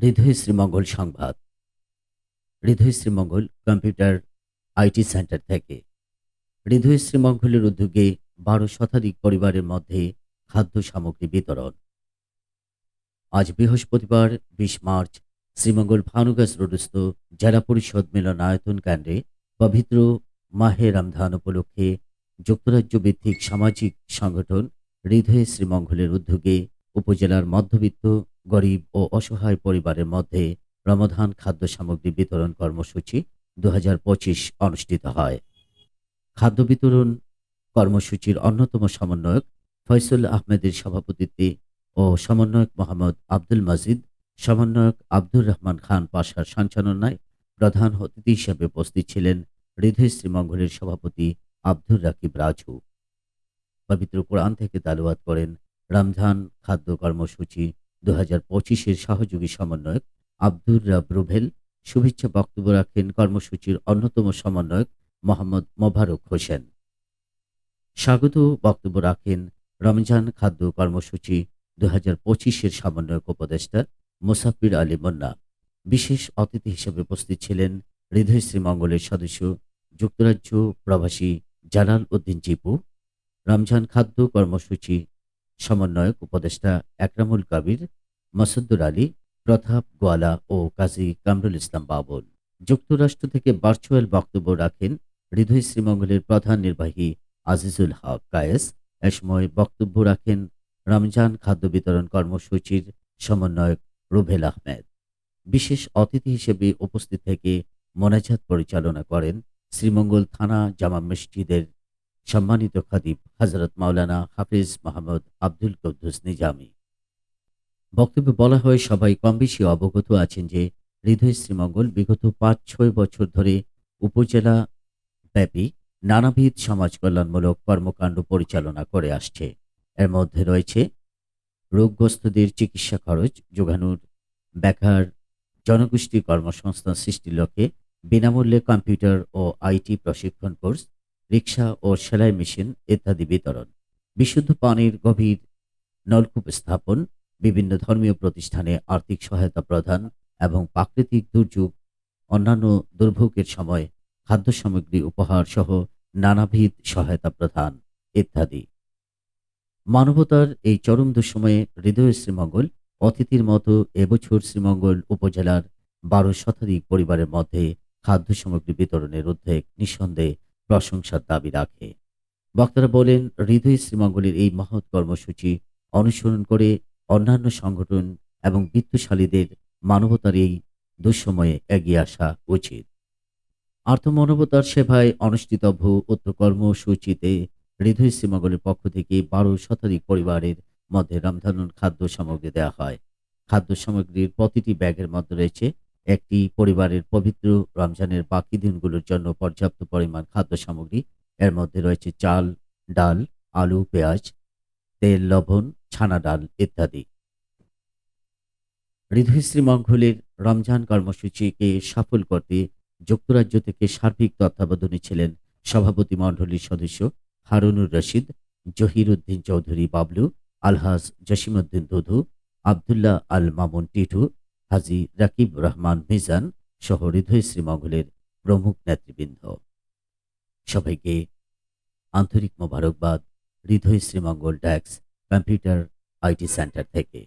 হৃদয় শ্রীমঙ্গল সংবাদ। হৃদয় Sreemangal computer IT center থেকে হৃদয় শ্রীমঙ্গলের উদ্যোগে ১২ শতাধিক পরিবারের মধ্যে খাদ্য সামগ্রী বিতরণ। আজ বৃহস্পতিবার ২০ মার্চ শ্রীমঙ্গল ভানুগাছ রোডস্থ জেলা পরিষদ মিলনায়তন কেন্দ্রে পবিত্র মাহে রমজান উপলক্ষে যুক্তরাজ্য ভিত্তিক সামাজিক সংগঠন হৃদয় শ্রীমঙ্গলের উদ্যোগে উপজেলার মধ্যবিত্ত, গরিব ও অসহায় পরিবারের মধ্যে রমাদান খাদ্য সামগ্রী বিতরণ কর্মসূচি ২০২৫ অনুষ্ঠিত হয়। খাদ্য বিতরণ কর্মসূচির অন্যতম সমন্বয়ক ফয়সল আহমেদের সভাপতিত্বে ও সমন্বয়ক মোহাম্মদ আব্দুল মজিদ, সমন্বয়ক আব্দুর রহমান খান পাশার সঞ্চালনায় প্রধান অতিথি হিসেবে উপস্থিত ছিলেন হৃদয় শ্রীমঙ্গলের সভাপতি আব্দুর রাকিব রাজু। পবিত্র কোরআন থেকে তালাওয়াত করেন রমজান খাদ্য কর্মসূচি ২০২৫-এর সহযোগী সমন্বয়ক আব্দুর রাব রুবেল। শুভেচ্ছা বক্তব্য রাখেন কর্মসূচির অন্যতম সমন্বয়ক মোহাম্মদ মোবারক হোসেন। স্বাগত বক্তব্য রাখেন রমজান খাদ্য কর্মসূচি ২০২৫-এর সমন্বয়ক উপদেষ্টা মুসাফির আলী মুন্না। বিশেষ অতিথি হিসেবে উপস্থিত ছিলেন হৃদয় শ্রীমঙ্গলের সদস্য যুক্তরাজ্য প্রবাসী জালাল উদ্দিন চিপু। রমজান খাদ্য কর্মসূচি সমন্বয়ক উপদেষ্টা একরামুল কবির, মাসুদুর আলী, প্রতাপ গোয়ালা ও কাজী কামরুল ইসলাম বাবুল। যুক্তরাষ্ট্র থেকে ভার্চুয়াল বক্তব্য রাখেন হৃদয় শ্রীমঙ্গলের প্রধান নির্বাহী আজিজুল হক কায়েস। এ সময় বক্তব্য রাখেন রমজান খাদ্য বিতরণ কর্মসূচির সমন্বয়ক রুবেল আহমেদ। বিশেষ অতিথি হিসেবে উপস্থিত থেকে মোনাজাত পরিচালনা করেন শ্রীমঙ্গল থানা জামা মসজিদের সম্মানিত খতিব হযরত মাওলানা হাফিজ মোহাম্মদ আব্দুল কুদ্দুস নিজামী। বক্তব্যে বলা হয়, সবাই কমবেশি অবগত আছেন যে হৃদয় শ্রীমঙ্গল বিগত ৫-৬ বছর ধরে উপজেলা ব্যাপী নানাবিধ সমাজ কল্যাণমূলক কর্মকাণ্ড পরিচালনা করে আসছে। এর মধ্যে রয়েছে রোগগ্রস্তদের চিকিৎসা খরচ যোগানোর, বেকার জনগোষ্ঠীর কর্মসংস্থান সৃষ্টির লক্ষ্যে বিনামূল্যে কম্পিউটার ও আইটি প্রশিক্ষণ কোর্স, রিক্সা ও সেলাই মেশিন ইত্যাদি বিতরণ, বিশুদ্ধ পানির গভীর নলকূপ স্থাপন, বিভিন্ন ধর্মীয় প্রতিষ্ঠানে আর্থিক সহায়তা প্রদান এবং প্রাকৃতিক দুর্যোগ অন্যান্য দুর্ভোগের সময় খাদ্য সামগ্রী উপহার সহ নানাবিধ সহায়তা প্রদান ইত্যাদি। মানবতার এই চরম দুঃসময়ে হৃদয় শ্রীমঙ্গল অতিথির মতো এবছর শ্রীমঙ্গল উপজেলার ১২ শতাধিক পরিবারের মধ্যে খাদ্য সামগ্রী বিতরণের উদ্যোগ নিঃসন্দেহে প্রশংসার দাবি রাখে। বক্তারা বলেন, হৃদয় শ্রীমঙ্গলের এই মহৎ কর্মসূচি অনুসরণ করে অন্যান্য সংগঠন এবং বিত্তশালীদের মানবতার এই দুঃসময়ে এগিয়ে আসা উচিত। আর্থমানবতার সেবায় অনুষ্ঠিতব্য উক্ত কর্মসূচিতে হৃদয় শ্রীমঙ্গলের পক্ষ থেকে ১২ শতাধিক পরিবারের মধ্যে রমজান খাদ্য সামগ্রী দেওয়া হয়। খাদ্য সামগ্রীর প্রতিটি ব্যাগের মধ্যে রয়েছে একটি পরিবারের পবিত্র রমজানের বাকি দিনগুলোর জন্য পর্যাপ্ত পরিমাণ খাদ্য সামগ্রী। এর মধ্যে রয়েছে চাল, ডাল, আলু, পেঁয়াজ, তেল, লবণ, ছানা ডাল ইত্যাদি। হৃদয় শ্রীমঙ্গলের রমজান কর্মসূচিকে সফল করতে যুক্তরাজ্য থেকে সার্বিক তত্ত্বাবধানে ছিলেন সভাপতি মণ্ডলীর সদস্য হারুনুর রশিদ, জহির উদ্দিন চৌধুরী বাবলু, আলহাজ জসিমউদ্দিন দুধু, আবদুল্লাহ আল মামুন টিটু, হাজী রাকিব রহমান মিজান সহ হৃদয় শ্রীমঙ্গলের প্রমুখ নেতৃবৃন্দ। সবাইকে আন্তরিক মোবারকবাদ হৃদয় Sreemangal desk computer IT center থেকে।